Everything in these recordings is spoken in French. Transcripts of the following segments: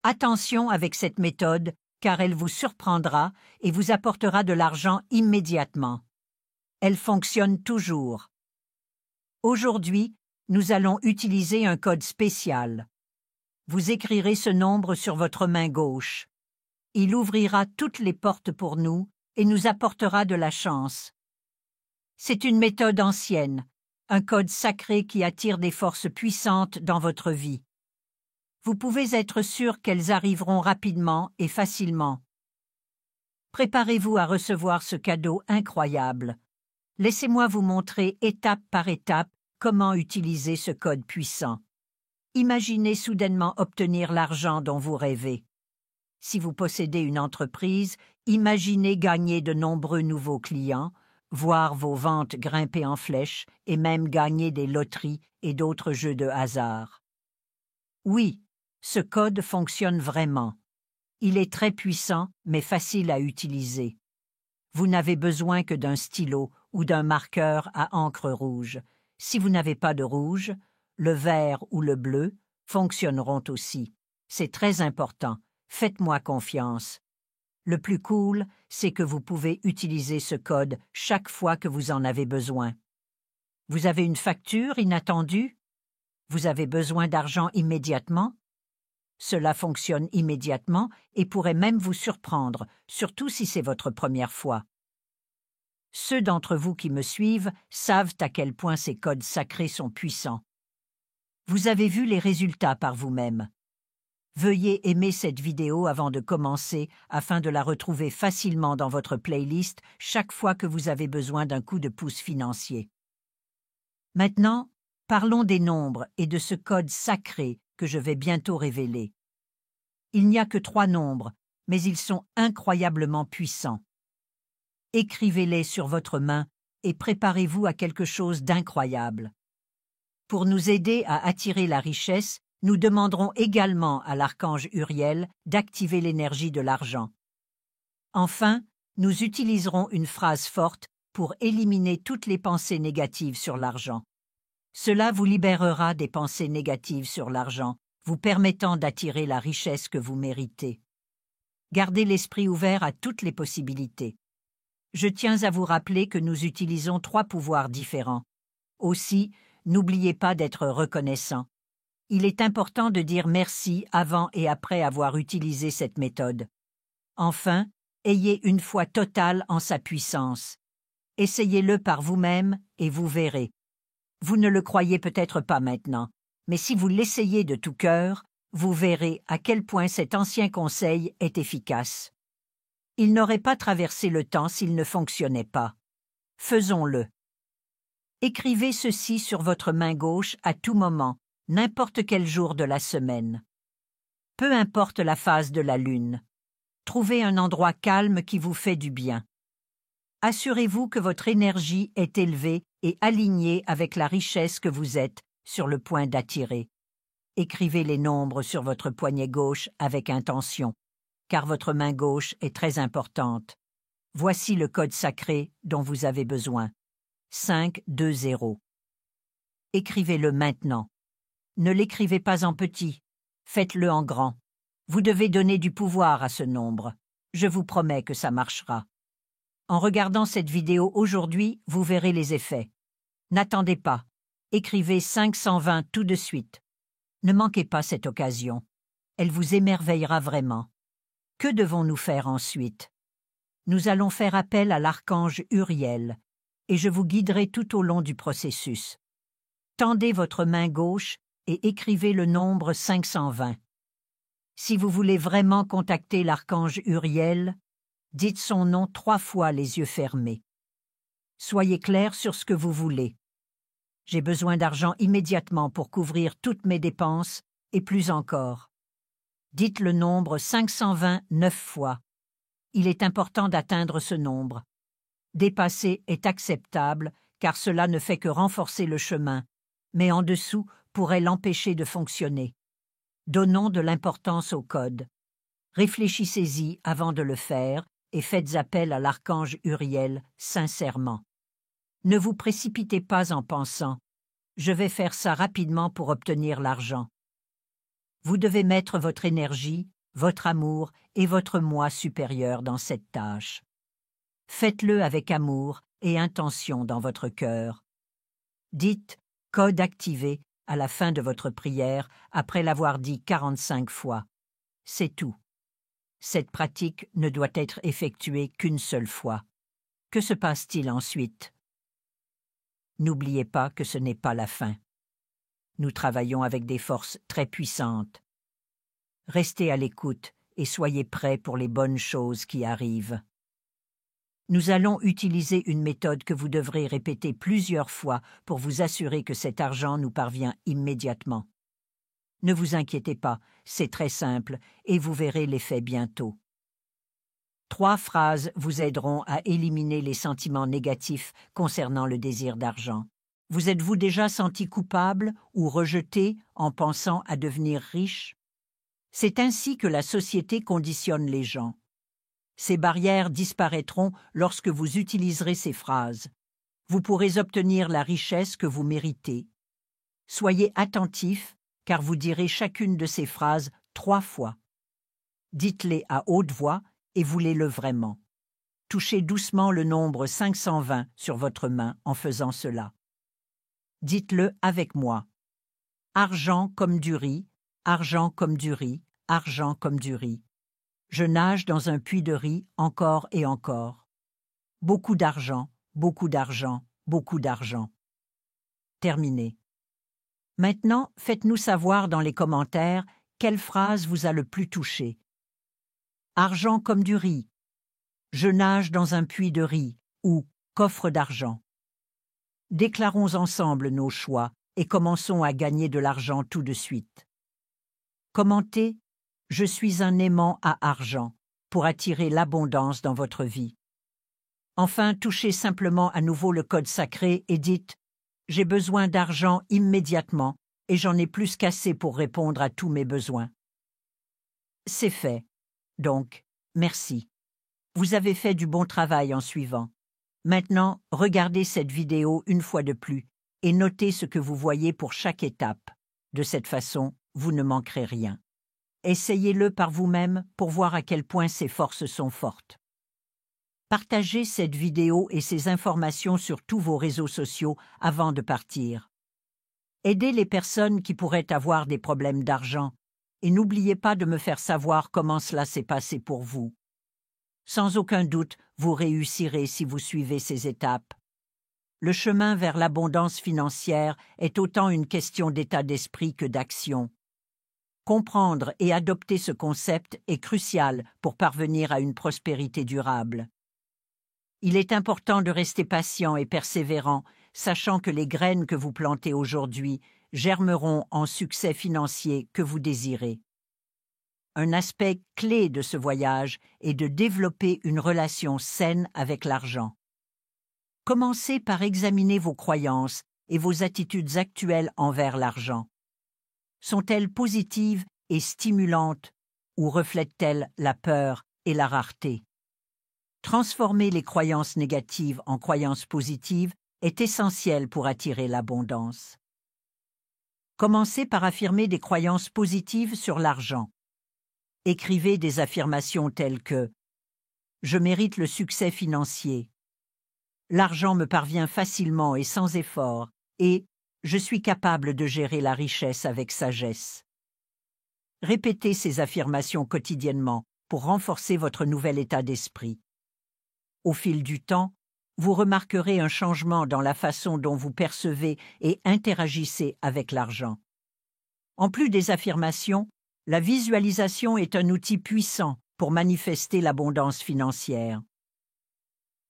Attention avec cette méthode, car elle vous surprendra et vous apportera de l'argent immédiatement. Elle fonctionne toujours. Aujourd'hui, nous allons utiliser un code spécial. Vous écrirez ce nombre sur votre main gauche. Il ouvrira toutes les portes pour nous et nous apportera de la chance. C'est une méthode ancienne, un code sacré qui attire des forces puissantes dans votre vie. Vous pouvez être sûr qu'elles arriveront rapidement et facilement. Préparez-vous à recevoir ce cadeau incroyable. Laissez-moi vous montrer étape par étape comment utiliser ce code puissant. Imaginez soudainement obtenir l'argent dont vous rêvez. Si vous possédez une entreprise, imaginez gagner de nombreux nouveaux clients, voir vos ventes grimper en flèche et même gagner des loteries et d'autres jeux de hasard. Oui, ce code fonctionne vraiment. Il est très puissant, mais facile à utiliser. Vous n'avez besoin que d'un stylo ou d'un marqueur à encre rouge. Si vous n'avez pas de rouge, le vert ou le bleu fonctionneront aussi. C'est très important. Faites-moi confiance. Le plus cool, c'est que vous pouvez utiliser ce code chaque fois que vous en avez besoin. Vous avez une facture inattendue? Vous avez besoin d'argent immédiatement? Cela fonctionne immédiatement et pourrait même vous surprendre, surtout si c'est votre première fois. Ceux d'entre vous qui me suivent savent à quel point ces codes sacrés sont puissants. Vous avez vu les résultats par vous-même. Veuillez aimer cette vidéo avant de commencer afin de la retrouver facilement dans votre playlist chaque fois que vous avez besoin d'un coup de pouce financier. Maintenant, parlons des nombres et de ce code sacré que je vais bientôt révéler. Il n'y a que 3 nombres, mais ils sont incroyablement puissants. Écrivez-les sur votre main et préparez-vous à quelque chose d'incroyable. Pour nous aider à attirer la richesse, nous demanderons également à l'archange Uriel d'activer l'énergie de l'argent. Enfin, nous utiliserons une phrase forte pour éliminer toutes les pensées négatives sur l'argent. Cela vous libérera des pensées négatives sur l'argent, vous permettant d'attirer la richesse que vous méritez. Gardez l'esprit ouvert à toutes les possibilités. Je tiens à vous rappeler que nous utilisons 3 pouvoirs différents. Aussi, n'oubliez pas d'être reconnaissant. Il est important de dire merci avant et après avoir utilisé cette méthode. Enfin, ayez une foi totale en sa puissance. Essayez-le par vous-même et vous verrez. Vous ne le croyez peut-être pas maintenant, mais si vous l'essayez de tout cœur, vous verrez à quel point cet ancien conseil est efficace. Il n'aurait pas traversé le temps s'il ne fonctionnait pas. Faisons-le. Écrivez ceci sur votre main gauche à tout moment, n'importe quel jour de la semaine. Peu importe la phase de la lune. Trouvez un endroit calme qui vous fait du bien. Assurez-vous que votre énergie est élevée et alignée avec la richesse que vous êtes sur le point d'attirer. Écrivez les nombres sur votre poignet gauche avec intention, car votre main gauche est très importante. Voici le code sacré dont vous avez besoin. 520. Écrivez-le maintenant. Ne l'écrivez pas en petit, faites-le en grand. Vous devez donner du pouvoir à ce nombre. Je vous promets que ça marchera. En regardant cette vidéo aujourd'hui, vous verrez les effets. N'attendez pas. Écrivez 520 tout de suite. Ne manquez pas cette occasion. Elle vous émerveillera vraiment. Que devons-nous faire ensuite? Nous allons faire appel à l'archange Uriel, et je vous guiderai tout au long du processus. Tendez votre main gauche et écrivez le nombre 520. Si vous voulez vraiment contacter l'archange Uriel, dites son nom 3 fois les yeux fermés. Soyez clair sur ce que vous voulez. J'ai besoin d'argent immédiatement pour couvrir toutes mes dépenses et plus encore. Dites le nombre 520 9 fois. Il est important d'atteindre ce nombre. Dépasser est acceptable car cela ne fait que renforcer le chemin, mais en dessous pourrait l'empêcher de fonctionner. Donnons de l'importance au code. Réfléchissez-y avant de le faire et faites appel à l'archange Uriel sincèrement. Ne vous précipitez pas en pensant « Je vais faire ça rapidement pour obtenir l'argent ». Vous devez mettre votre énergie, votre amour et votre moi supérieur dans cette tâche. Faites-le avec amour et intention dans votre cœur. Dites « code activé » à la fin de votre prière après l'avoir dit 45 fois. C'est tout. Cette pratique ne doit être effectuée qu'une seule fois. Que se passe-t-il ensuite? N'oubliez pas que ce n'est pas la fin. Nous travaillons avec des forces très puissantes. Restez à l'écoute et soyez prêts pour les bonnes choses qui arrivent. Nous allons utiliser une méthode que vous devrez répéter plusieurs fois pour vous assurer que cet argent nous parvient immédiatement. Ne vous inquiétez pas, c'est très simple et vous verrez l'effet bientôt. 3 phrases vous aideront à éliminer les sentiments négatifs concernant le désir d'argent. Vous êtes-vous déjà senti coupable ou rejeté en pensant à devenir riche? C'est ainsi que la société conditionne les gens. Ces barrières disparaîtront lorsque vous utiliserez ces phrases. Vous pourrez obtenir la richesse que vous méritez. Soyez attentifs, car vous direz chacune de ces phrases 3 fois. Dites-les à haute voix et voulez-le vraiment. Touchez doucement le nombre 520 sur votre main en faisant cela. Dites-le avec moi. Argent comme du riz, argent comme du riz, argent comme du riz. Je nage dans un puits de riz encore et encore. Beaucoup d'argent, beaucoup d'argent, beaucoup d'argent. Terminé. Maintenant, faites-nous savoir dans les commentaires quelle phrase vous a le plus touché. Argent comme du riz. Je nage dans un puits de riz ou coffre d'argent. Déclarons ensemble nos choix et commençons à gagner de l'argent tout de suite. Commentez « Je suis un aimant à argent » pour attirer l'abondance dans votre vie. Enfin, touchez simplement à nouveau le code sacré et dites « J'ai besoin d'argent immédiatement et j'en ai plus qu'assez pour répondre à tous mes besoins. » C'est fait. Donc, merci. Vous avez fait du bon travail en suivant. Maintenant, regardez cette vidéo une fois de plus et notez ce que vous voyez pour chaque étape. De cette façon, vous ne manquerez rien. Essayez-le par vous-même pour voir à quel point ces forces sont fortes. Partagez cette vidéo et ces informations sur tous vos réseaux sociaux avant de partir. Aidez les personnes qui pourraient avoir des problèmes d'argent et n'oubliez pas de me faire savoir comment cela s'est passé pour vous. Sans aucun doute, vous réussirez si vous suivez ces étapes. Le chemin vers l'abondance financière est autant une question d'état d'esprit que d'action. Comprendre et adopter ce concept est crucial pour parvenir à une prospérité durable. Il est important de rester patient et persévérant, sachant que les graines que vous plantez aujourd'hui germeront en succès financier que vous désirez. Un aspect clé de ce voyage est de développer une relation saine avec l'argent. Commencez par examiner vos croyances et vos attitudes actuelles envers l'argent. Sont-elles positives et stimulantes ou reflètent-elles la peur et la rareté? Transformer les croyances négatives en croyances positives est essentiel pour attirer l'abondance. Commencez par affirmer des croyances positives sur l'argent. Écrivez des affirmations telles que « Je mérite le succès financier »,« L'argent me parvient facilement et sans effort » et « Je suis capable de gérer la richesse avec sagesse ». Répétez ces affirmations quotidiennement pour renforcer votre nouvel état d'esprit. Au fil du temps, vous remarquerez un changement dans la façon dont vous percevez et interagissez avec l'argent. En plus des affirmations, la visualisation est un outil puissant pour manifester l'abondance financière.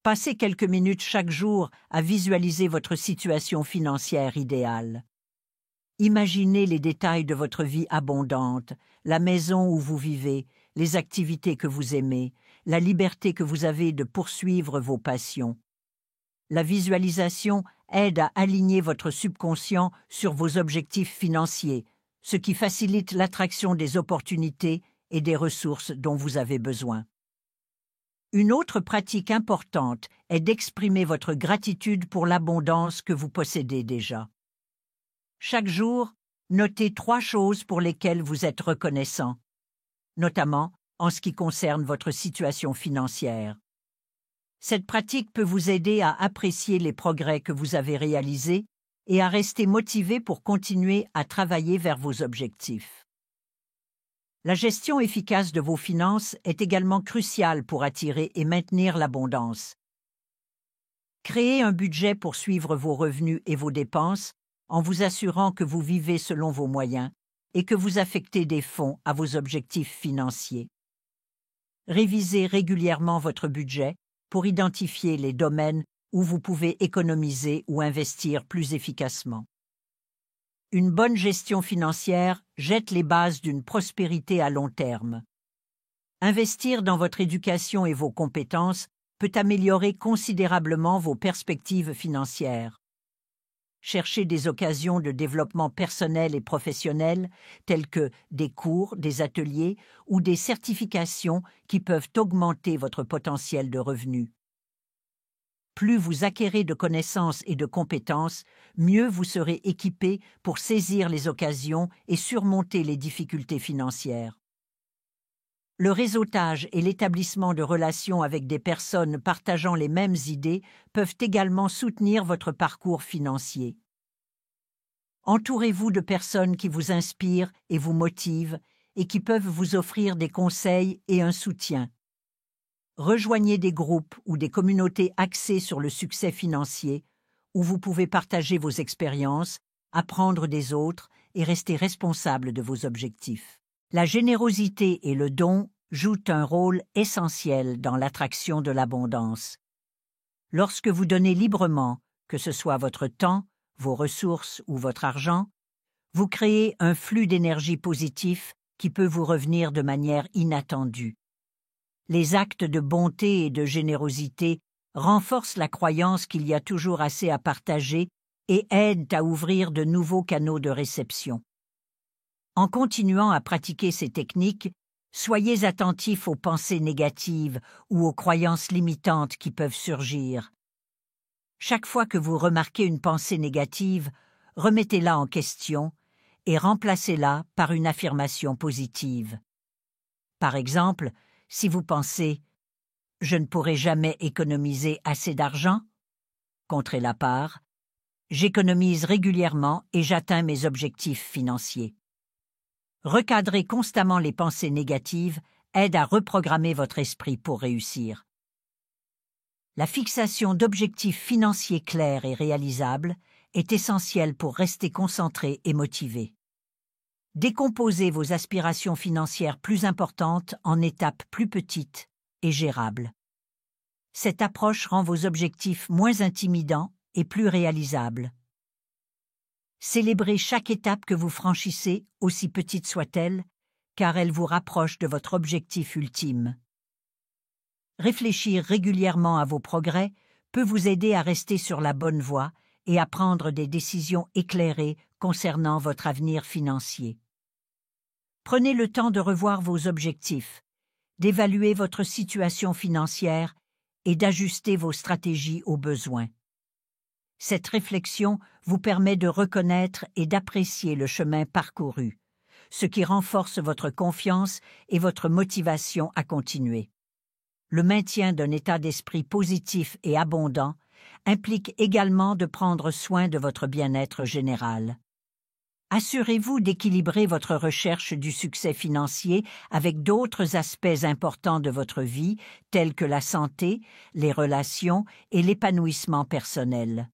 Passez quelques minutes chaque jour à visualiser votre situation financière idéale. Imaginez les détails de votre vie abondante, la maison où vous vivez, les activités que vous aimez, la liberté que vous avez de poursuivre vos passions. La visualisation aide à aligner votre subconscient sur vos objectifs financiers, ce qui facilite l'attraction des opportunités et des ressources dont vous avez besoin. Une autre pratique importante est d'exprimer votre gratitude pour l'abondance que vous possédez déjà. Chaque jour, Notez 3 choses pour lesquelles vous êtes reconnaissant, notamment en ce qui concerne votre situation financière. Cette pratique peut vous aider à apprécier les progrès que vous avez réalisés et à rester motivé pour continuer à travailler vers vos objectifs. La gestion efficace de vos finances est également cruciale pour attirer et maintenir l'abondance. Créez un budget pour suivre vos revenus et vos dépenses en vous assurant que vous vivez selon vos moyens et que vous affectez des fonds à vos objectifs financiers. Révisez régulièrement votre budget pour identifier les domaines où vous pouvez économiser ou investir plus efficacement. Une bonne gestion financière jette les bases d'une prospérité à long terme. Investir dans votre éducation et vos compétences peut améliorer considérablement vos perspectives financières. Cherchez des occasions de développement personnel et professionnel, telles que des cours, des ateliers ou des certifications qui peuvent augmenter votre potentiel de revenus. Plus vous acquérez de connaissances et de compétences, mieux vous serez équipé pour saisir les occasions et surmonter les difficultés financières. Le réseautage et l'établissement de relations avec des personnes partageant les mêmes idées peuvent également soutenir votre parcours financier. Entourez-vous de personnes qui vous inspirent et vous motivent et qui peuvent vous offrir des conseils et un soutien. Rejoignez des groupes ou des communautés axées sur le succès financier où vous pouvez partager vos expériences, apprendre des autres et rester responsable de vos objectifs. La générosité et le don jouent un rôle essentiel dans l'attraction de l'abondance. Lorsque vous donnez librement, que ce soit votre temps, vos ressources ou votre argent, vous créez un flux d'énergie positif qui peut vous revenir de manière inattendue. Les actes de bonté et de générosité renforcent la croyance qu'il y a toujours assez à partager et aident à ouvrir de nouveaux canaux de réception. En continuant à pratiquer ces techniques, soyez attentifs aux pensées négatives ou aux croyances limitantes qui peuvent surgir. Chaque fois que vous remarquez une pensée négative, remettez-la en question et remplacez-la par une affirmation positive. Par exemple, si vous pensez « Je ne pourrai jamais économiser assez d'argent », contrez-la par « J'économise régulièrement et j'atteins mes objectifs financiers ». Recadrer constamment les pensées négatives aide à reprogrammer votre esprit pour réussir. La fixation d'objectifs financiers clairs et réalisables est essentielle pour rester concentré et motivé. Décomposez vos aspirations financières plus importantes en étapes plus petites et gérables. Cette approche rend vos objectifs moins intimidants et plus réalisables. Célébrez chaque étape que vous franchissez, aussi petite soit-elle, car elle vous rapproche de votre objectif ultime. Réfléchir régulièrement à vos progrès peut vous aider à rester sur la bonne voie et à prendre des décisions éclairées concernant votre avenir financier. Prenez le temps de revoir vos objectifs, d'évaluer votre situation financière et d'ajuster vos stratégies aux besoins. Cette réflexion vous permet de reconnaître et d'apprécier le chemin parcouru, ce qui renforce votre confiance et votre motivation à continuer. Le maintien d'un état d'esprit positif et abondant implique également de prendre soin de votre bien-être général. Assurez-vous d'équilibrer votre recherche du succès financier avec d'autres aspects importants de votre vie, tels que la santé, les relations et l'épanouissement personnel.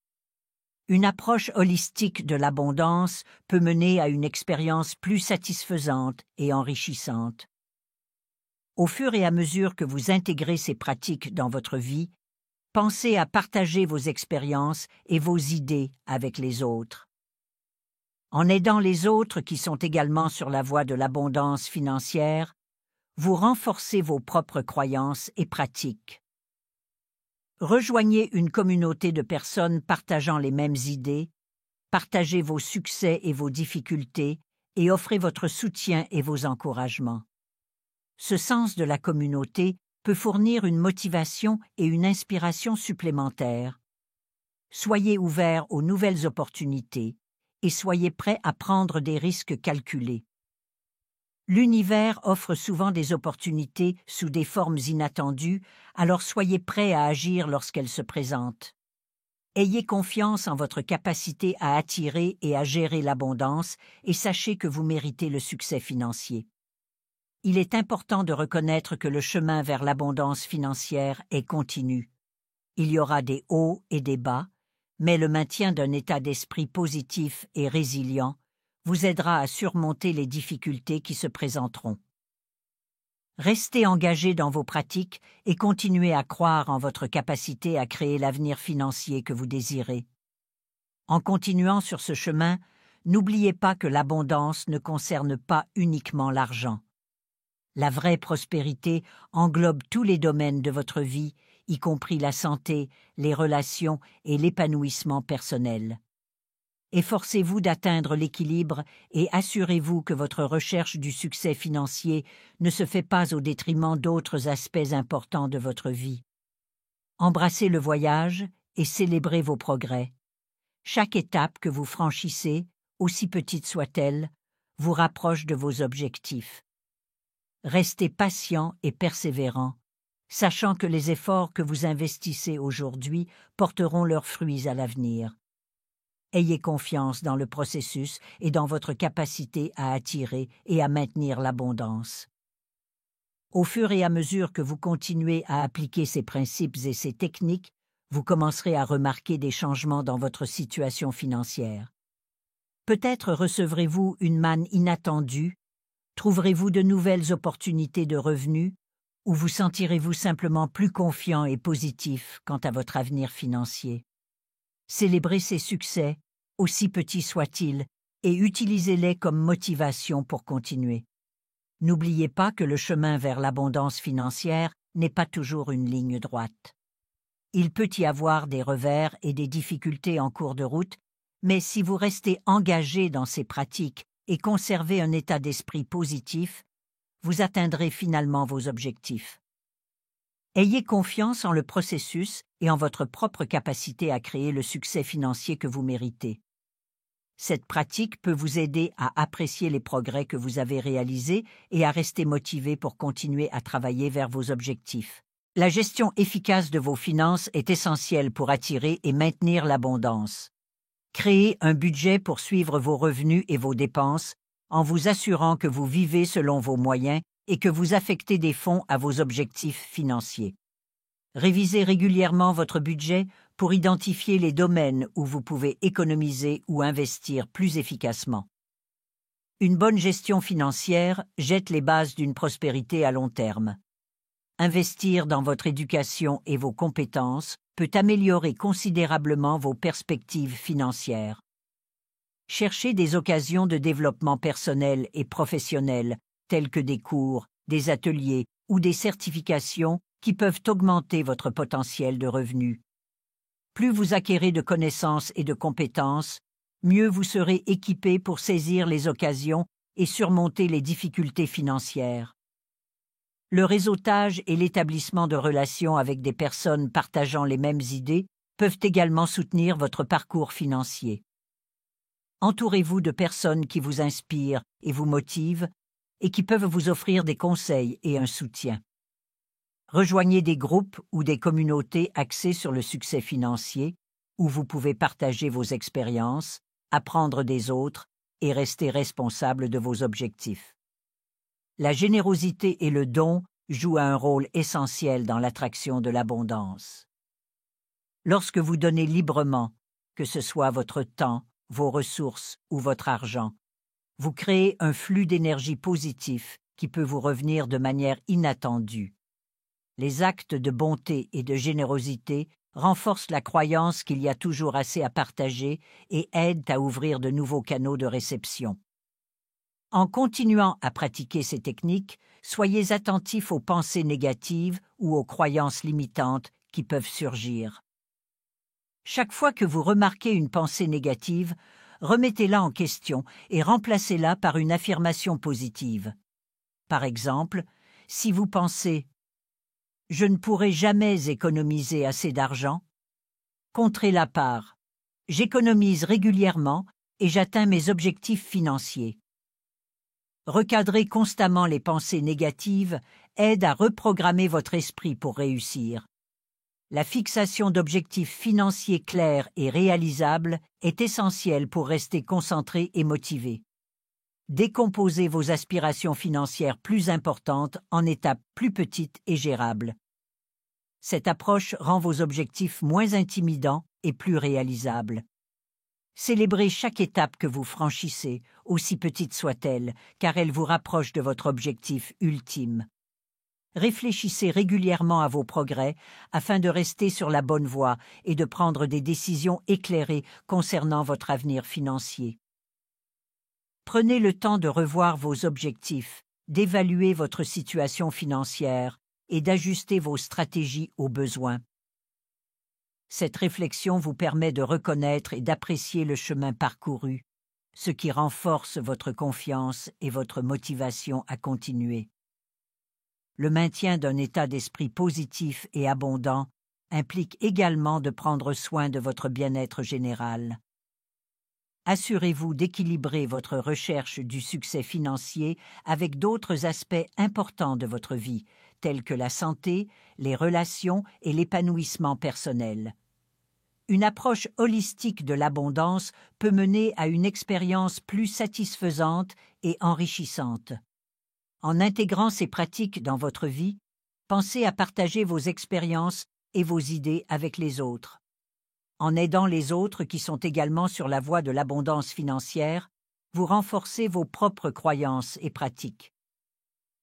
Une approche holistique de l'abondance peut mener à une expérience plus satisfaisante et enrichissante. Au fur et à mesure que vous intégrez ces pratiques dans votre vie, pensez à partager vos expériences et vos idées avec les autres. En aidant les autres qui sont également sur la voie de l'abondance financière, vous renforcez vos propres croyances et pratiques. Rejoignez une communauté de personnes partageant les mêmes idées, partagez vos succès et vos difficultés et offrez votre soutien et vos encouragements. Ce sens de la communauté peut fournir une motivation et une inspiration supplémentaires. Soyez ouverts aux nouvelles opportunités et soyez prêt à prendre des risques calculés. L'univers offre souvent des opportunités sous des formes inattendues, alors soyez prêt à agir lorsqu'elles se présentent. Ayez confiance en votre capacité à attirer et à gérer l'abondance et sachez que vous méritez le succès financier. Il est important de reconnaître que le chemin vers l'abondance financière est continu. Il y aura des hauts et des bas, mais le maintien d'un état d'esprit positif et résilient vous aidera à surmonter les difficultés qui se présenteront. Restez engagé dans vos pratiques et continuez à croire en votre capacité à créer l'avenir financier que vous désirez. En continuant sur ce chemin, n'oubliez pas que l'abondance ne concerne pas uniquement l'argent. La vraie prospérité englobe tous les domaines de votre vie, y compris la santé, les relations et l'épanouissement personnel. Efforcez-vous d'atteindre l'équilibre et assurez-vous que votre recherche du succès financier ne se fait pas au détriment d'autres aspects importants de votre vie. Embrassez le voyage et célébrez vos progrès. Chaque étape que vous franchissez, aussi petite soit-elle, vous rapproche de vos objectifs. Restez patient et persévérant, sachant que les efforts que vous investissez aujourd'hui porteront leurs fruits à l'avenir. Ayez confiance dans le processus et dans votre capacité à attirer et à maintenir l'abondance. Au fur et à mesure que vous continuez à appliquer ces principes et ces techniques, vous commencerez à remarquer des changements dans votre situation financière. Peut-être recevrez-vous une manne inattendue, trouverez-vous de nouvelles opportunités de revenus, ou vous sentirez-vous simplement plus confiant et positif quant à votre avenir financier. Célébrez ces succès, aussi petits soient-ils, et utilisez-les comme motivation pour continuer. N'oubliez pas que le chemin vers l'abondance financière n'est pas toujours une ligne droite. Il peut y avoir des revers et des difficultés en cours de route, mais si vous restez engagé dans ces pratiques et conservez un état d'esprit positif, vous atteindrez finalement vos objectifs. Ayez confiance en le processus et en votre propre capacité à créer le succès financier que vous méritez. Cette pratique peut vous aider à apprécier les progrès que vous avez réalisés et à rester motivé pour continuer à travailler vers vos objectifs. La gestion efficace de vos finances est essentielle pour attirer et maintenir l'abondance. Créez un budget pour suivre vos revenus et vos dépenses en vous assurant que vous vivez selon vos moyens et que vous affectez des fonds à vos objectifs financiers. Révisez régulièrement votre budget pour identifier les domaines où vous pouvez économiser ou investir plus efficacement. Une bonne gestion financière jette les bases d'une prospérité à long terme. Investir dans votre éducation et vos compétences peut améliorer considérablement vos perspectives financières. Cherchez des occasions de développement personnel et professionnel, tels que des cours, des ateliers ou des certifications qui peuvent augmenter votre potentiel de revenus. Plus vous acquérez de connaissances et de compétences, mieux vous serez équipé pour saisir les occasions et surmonter les difficultés financières. Le réseautage et l'établissement de relations avec des personnes partageant les mêmes idées peuvent également soutenir votre parcours financier. Entourez-vous de personnes qui vous inspirent et vous motivent et qui peuvent vous offrir des conseils et un soutien. Rejoignez des groupes ou des communautés axées sur le succès financier où vous pouvez partager vos expériences, apprendre des autres et rester responsable de vos objectifs. La générosité et le don jouent un rôle essentiel dans l'attraction de l'abondance. Lorsque vous donnez librement, que ce soit votre temps, vos ressources ou votre argent, vous créez un flux d'énergie positif qui peut vous revenir de manière inattendue. Les actes de bonté et de générosité renforcent la croyance qu'il y a toujours assez à partager et aident à ouvrir de nouveaux canaux de réception. En continuant à pratiquer ces techniques, soyez attentifs aux pensées négatives ou aux croyances limitantes qui peuvent surgir. Chaque fois que vous remarquez une pensée négative, remettez-la en question et remplacez-la par une affirmation positive. Par exemple, si vous pensez « Je ne pourrai jamais économiser assez d'argent », contrez-la par « J'économise régulièrement et j'atteins mes objectifs financiers. Recadrer constamment les pensées négatives aide à reprogrammer votre esprit pour réussir. La fixation d'objectifs financiers clairs et réalisables est essentielle pour rester concentré et motivé. Décomposez vos aspirations financières plus importantes en étapes plus petites et gérables. Cette approche rend vos objectifs moins intimidants et plus réalisables. Célébrez chaque étape que vous franchissez, aussi petite soit-elle, car elle vous rapproche de votre objectif ultime. Réfléchissez régulièrement à vos progrès afin de rester sur la bonne voie et de prendre des décisions éclairées concernant votre avenir financier. Prenez le temps de revoir vos objectifs, d'évaluer votre situation financière et d'ajuster vos stratégies aux besoins. Cette réflexion vous permet de reconnaître et d'apprécier le chemin parcouru, ce qui renforce votre confiance et votre motivation à continuer. Le maintien d'un état d'esprit positif et abondant implique également de prendre soin de votre bien-être général. Assurez-vous d'équilibrer votre recherche du succès financier avec d'autres aspects importants de votre vie, tels que la santé, les relations et l'épanouissement personnel. Une approche holistique de l'abondance peut mener à une expérience plus satisfaisante et enrichissante. En intégrant ces pratiques dans votre vie, pensez à partager vos expériences et vos idées avec les autres. En aidant les autres qui sont également sur la voie de l'abondance financière, vous renforcez vos propres croyances et pratiques.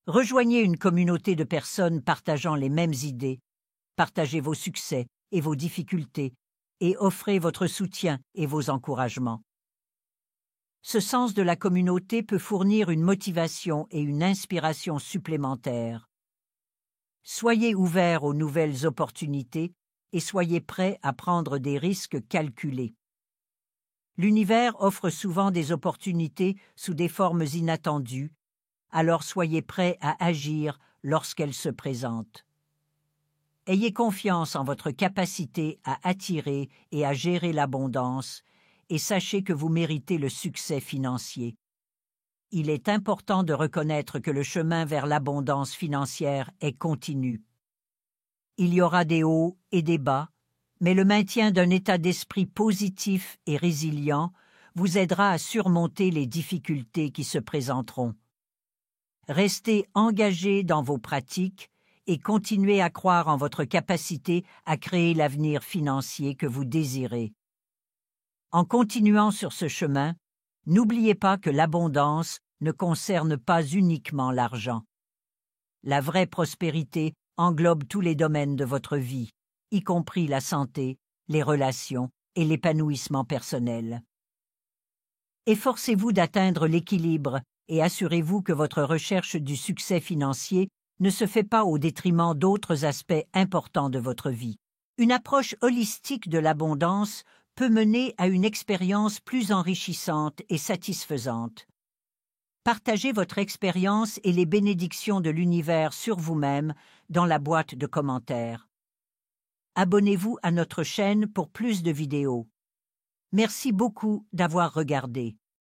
Rejoignez une communauté de personnes partageant les mêmes idées, partagez vos succès et vos difficultés et offrez votre soutien et vos encouragements. Ce sens de la communauté peut fournir une motivation et une inspiration supplémentaires. Soyez ouverts aux nouvelles opportunités et soyez prêts à prendre des risques calculés. L'univers offre souvent des opportunités sous des formes inattendues, alors soyez prêts à agir lorsqu'elles se présentent. Ayez confiance en votre capacité à attirer et à gérer l'abondance et sachez que vous méritez le succès financier. Il est important de reconnaître que le chemin vers l'abondance financière est continu. Il y aura des hauts et des bas, mais le maintien d'un état d'esprit positif et résilient vous aidera à surmonter les difficultés qui se présenteront. Restez engagés dans vos pratiques et continuez à croire en votre capacité à créer l'avenir financier que vous désirez. En continuant sur ce chemin, n'oubliez pas que l'abondance ne concerne pas uniquement l'argent. La vraie prospérité englobe tous les domaines de votre vie, y compris la santé, les relations et l'épanouissement personnel. Efforcez-vous d'atteindre l'équilibre et assurez-vous que votre recherche du succès financier ne se fait pas au détriment d'autres aspects importants de votre vie. Une approche holistique de l'abondance peut mener à une expérience plus enrichissante et satisfaisante. Partagez votre expérience et les bénédictions de l'univers sur vous-même dans la boîte de commentaires. Abonnez-vous à notre chaîne pour plus de vidéos. Merci beaucoup d'avoir regardé.